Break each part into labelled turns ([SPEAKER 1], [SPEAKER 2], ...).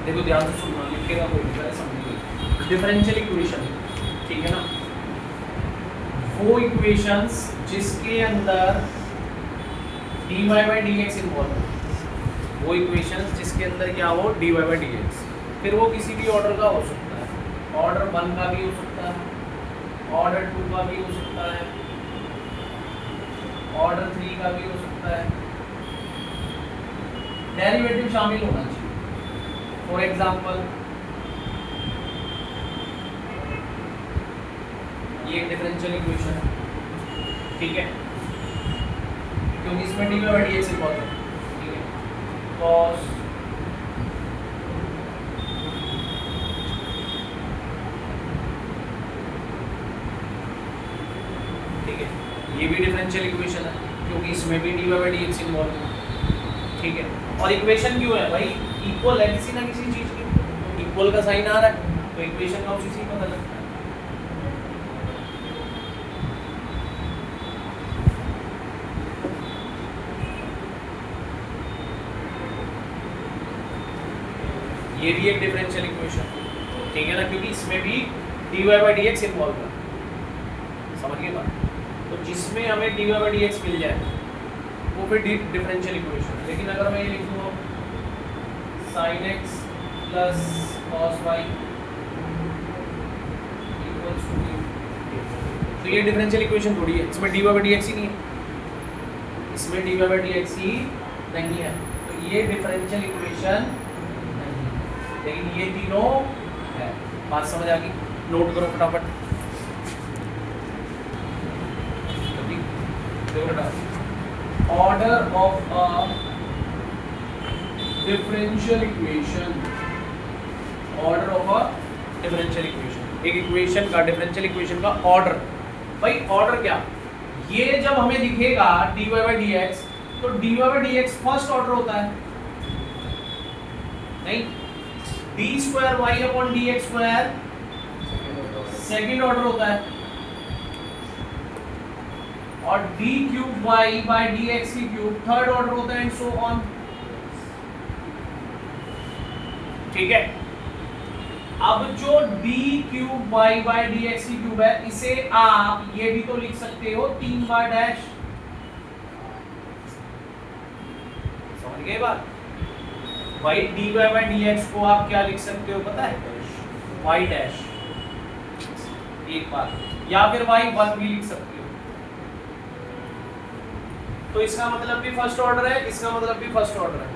[SPEAKER 1] देखो ध्यान से सुनना, लिखेगा कोई नहीं, पहले समझिए। डिफरेंशियल इक्वेशन, ठीक है ना, वो इक्वेशंस जिसके अंदर dy by D x involve हो, वो इक्वेशंस जिसके अंदर क्या हो dy बाई डी एक्स, फिर वो किसी भी ऑर्डर का हो सकता है, ऑर्डर 1 का भी हो सकता है, ऑर्डर 2 का भी हो सकता है, ऑर्डर 3 का भी हो सकता है, डेरिवेटिव शामिल होना चाहिए। फॉर एग्जांपल ये एक डिफरेंशियल इक्वेशन है, ठीक है, क्योंकि इसमें dy by D x involve है, ठीक है, cos ठीक है, ये भी डिफरेंशियल इक्वेशन है क्योंकि इसमें भी dy by D x involve है, ठीक है। और इक्वेशन क्यों है भाई, इक्वल है किसी ना किसी चीज की, तो इक्वल का साइन आ रहा है तो इक्वेशन का उसी से पता लगता है। ये भी एक डिफरेंशियल इक्वेशन, ठीक है ना, क्योंकि इसमें भी dy by D x involve है, समझिए बात। तो जिसमें हमें dy बाई डी एक्स मिल जाए वो फिर डिफरेंशियल इक्वेशन है। लेकिन अगर मैं ये लिख दूँ sin x plus cos y equals to ये, तो ये डिफरेंशियल इक्वेशन थोड़ी है, इसमें dy बाई डी एक्स ही नहीं है, इसमें dy बाई डी एक्स ही नहीं है, तो ये डिफरेंशियल इक्वेशन, लेकिन ये तीनों है। बात समझ आ गई, नोट करो फटाफट। Order of a differential equation, order of a differential equation, एक इक्वेशन का, डिफरेंशियल इक्वेशन का ऑर्डर। भाई ऑर्डर क्या, ये जब हमें दिखेगा dy बाई डी एक्स, तो dy by D X first order होता है, नहीं, D square Y upon D X square second order होता है, और D cube Y by D X की क्यूब थर्ड ऑर्डर होता है, एंड सो ऑन, ठीक है। अब जो D cube Y by D X की क्यूब है, इसे आप ये भी तो लिख सकते हो 3 बार डैश, समझ गए बात। भाई dy बाई डी एक्स को आप क्या लिख सकते हो पता है, y डैश, एक बार, या फिर y1 भी लिख सकते हो, तो इसका मतलब भी फर्स्ट ऑर्डर है, इसका मतलब भी फर्स्ट ऑर्डर है,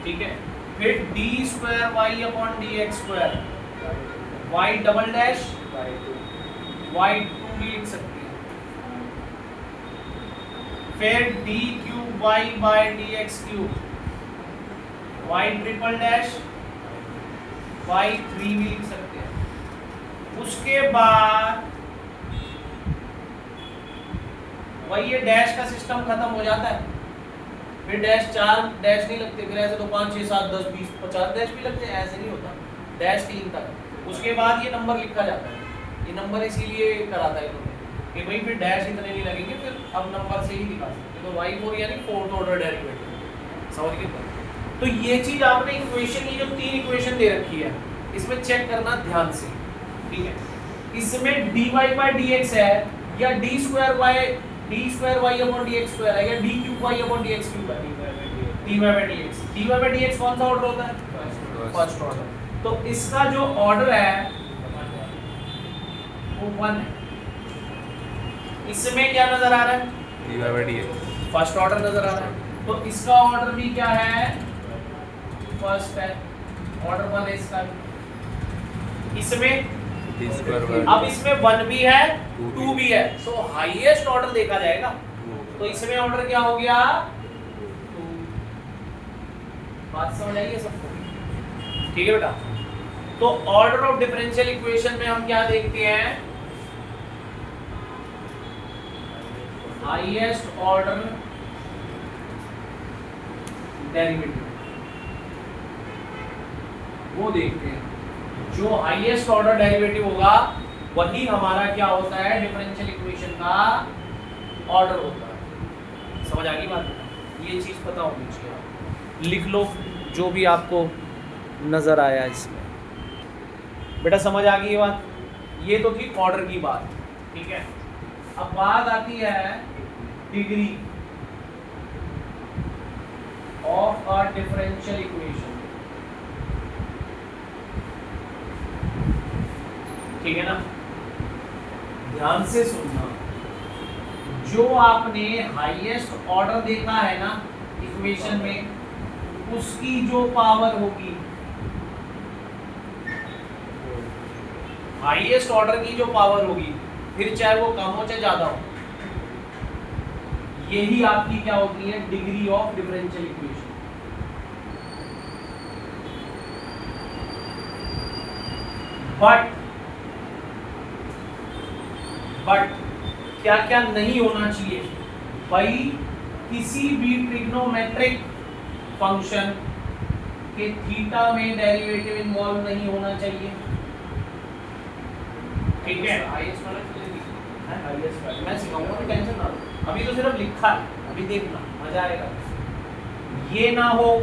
[SPEAKER 1] ठीक है। फिर D square Y upon D X square, Y double dash y2 भी लिख सकते हैं, फिर D cube Y by D X cube, y triple dash y3 भी लिख सकते हैं। उसके बाद वही ये डैश का सिस्टम खत्म हो जाता है, फिर डैश 4 डैश नहीं लगते, फिर ऐसे तो 5 6 7 10 20 50 डैश भी लगते हैं, ऐसे नहीं होता, डैश 3 तक। उसके बाद ये नंबर लिखा जाता है, ये नंबर इसीलिए कराता है इन्होंने कि भाई फिर डैश इतने नहीं लगेंगे, फिर अब नंबर से ही दिखा सकते, तो y4 यानी फोर्थ ऑर्डर डेरिवेटिव, समझ गए। तो ये चीज आपने इक्वेशन, ये जो 3 इक्वेशन दे रखी है, इसमें चेक करना ध्यान से, ठीक है। इसमें dy बाई डी एक्स है, या D square Y upon D X square है, या D cube Y upon D X cube है, dy by D X, dy by D X कौन सा ऑर्डर होता है, फर्स्ट ऑर्डर। तो इसका जो ऑर्डर है वो 1 है, इसमें क्या नजर आ रहा है,
[SPEAKER 2] dy by D X
[SPEAKER 1] first order नजर आ रहा है, तो इसका ऑर्डर भी क्या है, फर्स्ट है, ऑर्डर 1 है इसका। इसमें अब इसमें 1 भी है 2 भी है, तो हाईएस्ट ऑर्डर देखा जाएगा, तो इसमें ऑर्डर क्या हो गया 2। बात समझ आइए सबको, ठीक है बेटा। तो ऑर्डर ऑफ डिफरेंशियल इक्वेशन में हम क्या देखते हैं, हाईएस्ट ऑर्डर डेरिवेटिव, वो देखते हैं। जो हाईएस्ट ऑर्डर डेरिवेटिव होगा वही हमारा क्या होता है, डिफरेंशियल इक्वेशन का ऑर्डर होता है। समझ आ गई बात? ये चीज पता होनी चाहिए, लिख लो जो भी आपको नज़र आया इसमें। बेटा समझ आ गई ये बात? ये तो थी ऑर्डर की बात, ठीक है। अब बात आती है degree of a differential equation, ठीक है ना। ध्यान से सुनना, जो आपने हाईएस्ट ऑर्डर देखा है ना इक्वेशन में, उसकी जो पावर होगी, हाईएस्ट ऑर्डर की जो पावर होगी, फिर चाहे वो कम हो चाहे ज्यादा हो, यही आपकी क्या होती है, degree of differential equation. But क्या क्या नहीं होना चाहिए भाई, किसी भी ट्रिग्नोमेट्रिक फंक्शन के थीटा में डेरिवेटिव इन्वॉल्व नहीं होना चाहिए, ठीक है। हाईएस्ट वाला मैं सिखाऊंगा, टेंशन ना लो, अभी तो सिर्फ लिखा है, अभी देखना मजा आएगा। ये ना हो,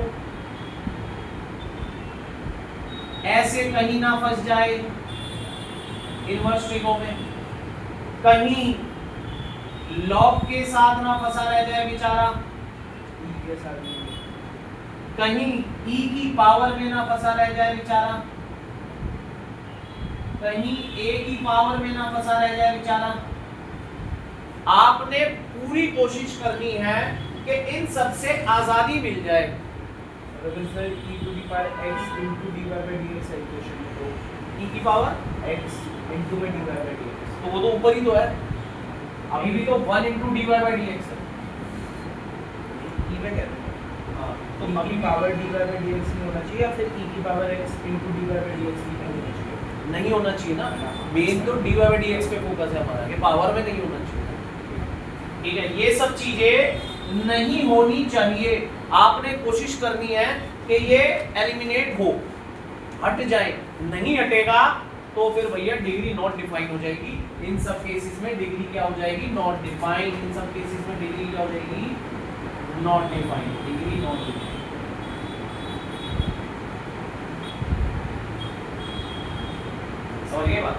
[SPEAKER 1] ऐसे कहीं ना फंस जाए इनवर्स ट्रिगो में, कहीं लॉग के साथ ना फंसा रह जाए बेचारा, कहीं e की पावर में ना फंसा रह जाए बेचारा, कहीं a की पावर में ना फंसा रह जाए बेचारा। आपने पूरी कोशिश करनी है कि इन सब से आजादी मिल जाए।
[SPEAKER 2] सर e टू द पावर x into dy by dx है इक्वेशन में, तो
[SPEAKER 1] e की पावर
[SPEAKER 2] x into में dy by dx,
[SPEAKER 1] तो वो तो ऊपर ही तो है, अभी भी तो 1 into dy by dx है,
[SPEAKER 2] e में कहते हैं।
[SPEAKER 1] हाँ,
[SPEAKER 2] तो e की पावर dy by dx नहीं होना चाहिए, या फिर e की power x into dy by dx भी नहीं होना चाहिए?
[SPEAKER 1] नहीं होना चाहिए ना, मेन तो dy by dx पे फोकस है हमारा, कि पावर में नहीं होना चाहिए, ठीक है। ये सब चीजें नहीं होनी चाहिए, आपने कोशिश करनी है कि ये एलिमिनेट हो, हट जाए। नहीं हटेगा तो फिर भैया डिग्री नॉट डिफाइन हो जाएगी। इन सब केसेस में डिग्री क्या हो जाएगी, नॉट डिफाइन। इन सब केसेस में डिग्री क्या हो जाएगी, not define, degree not define. समझिए बात?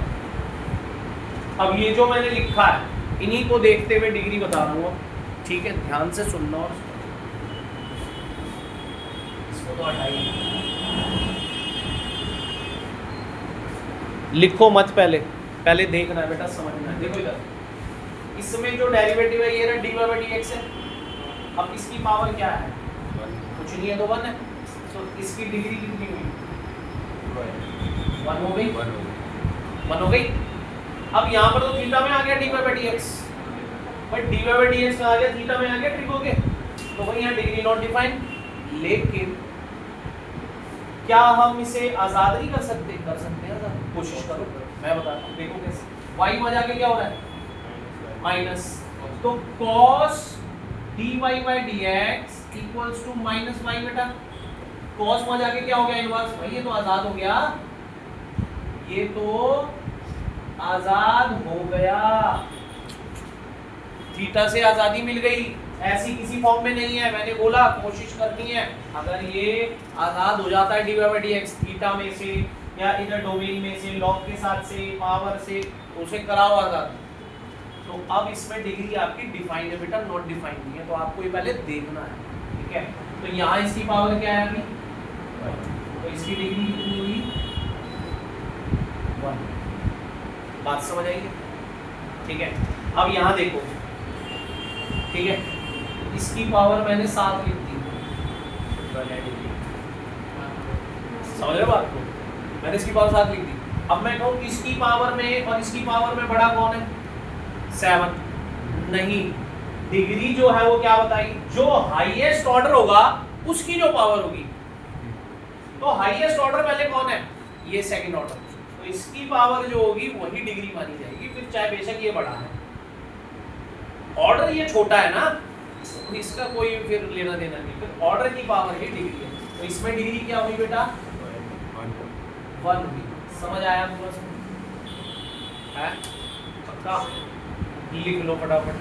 [SPEAKER 1] अब ये जो मैंने लिखा है, इन्हीं को देखते हुए डिग्री बता रहा हूँ, ठीक है। ध्यान से सुनना, और इसको तो हटाइए, लिखो मत, पहले देखना है बेटा, समझना है। देखो इधर, इसमें जो डेरिवेटिव है ये ना dy by dx है। अब इसकी पावर क्या है, कुछ नहीं है, तो 1 है। तो इसकी डिग्री कितनी हुई, 1 हो गई, 1 हो गई। अब यहाँ पर तो थीटा में आ गया dy by dx, but dy by dx में आ गया, थीटा में आ गया ट्रिगो के, तो वही यहाँ डिग्री नॉट डिफाइन। लेकिन क्या हम इसे आजाद नहीं कर सकते? कर सकते हैं आजाद, कोशिश करो, मैं बताता हूँ, देखो कैसे। y में जाके क्या हो रहा है, माइनस, तो cos dy by dx equals to minus y बेटा। cos में जाके क्या हो गया, इनवर्स, भाई ये तो आजाद हो गया, ये तो आजाद हो गया, थीटा से आजादी मिल गई। ऐसी किसी फॉर्म में नहीं है, मैंने बोला कोशिश करनी है। अगर ये आजाद हो जाता है dy by dx थीटा में से, या इधर डोमेन में से, लॉग के साथ से, पावर से, तो उसे कराओ आजाद। तो अब इसमें डिग्री आपकी डिफाइंड है बेटा, नॉट डिफाइंड नहीं है, तो आपको ये पहले देखना है, ठीक है। तो यहाँ इसकी पावर क्या है अभी, तो इसकी डिग्री कितनी हुई, 1। बात समझ आएगी, ठीक है। अब यहाँ देखो, ठीक है, इसकी पावर मैंने 7 लिख दी, समझ रहे हो बात को, मैंने इसकी पावर 7 लिख दी। अब मैं कहूँ इसकी पावर में और इसकी पावर में बड़ा कौन है, 7। नहीं, डिग्री जो है वो क्या बताई, जो हाईएस्ट ऑर्डर होगा उसकी जो पावर होगी। तो हाईएस्ट ऑर्डर पहले कौन है, ये सेकंड ऑर्डर, तो इसकी पावर जो होगी वही डिग्री मानी जाएगी, फिर चाहे बेशक ये बड़ा है। ऑर्डर ये छोटा है ना, तो इसका कोई फिर लेना देना नहीं, फिर ऑर्डर की पावर ही डिग्री है। तो इसमें डिग्री क्या हुई बेटा, 1 हुई। समझ आया पूरा, है पक्का? लिख लो फटाफट।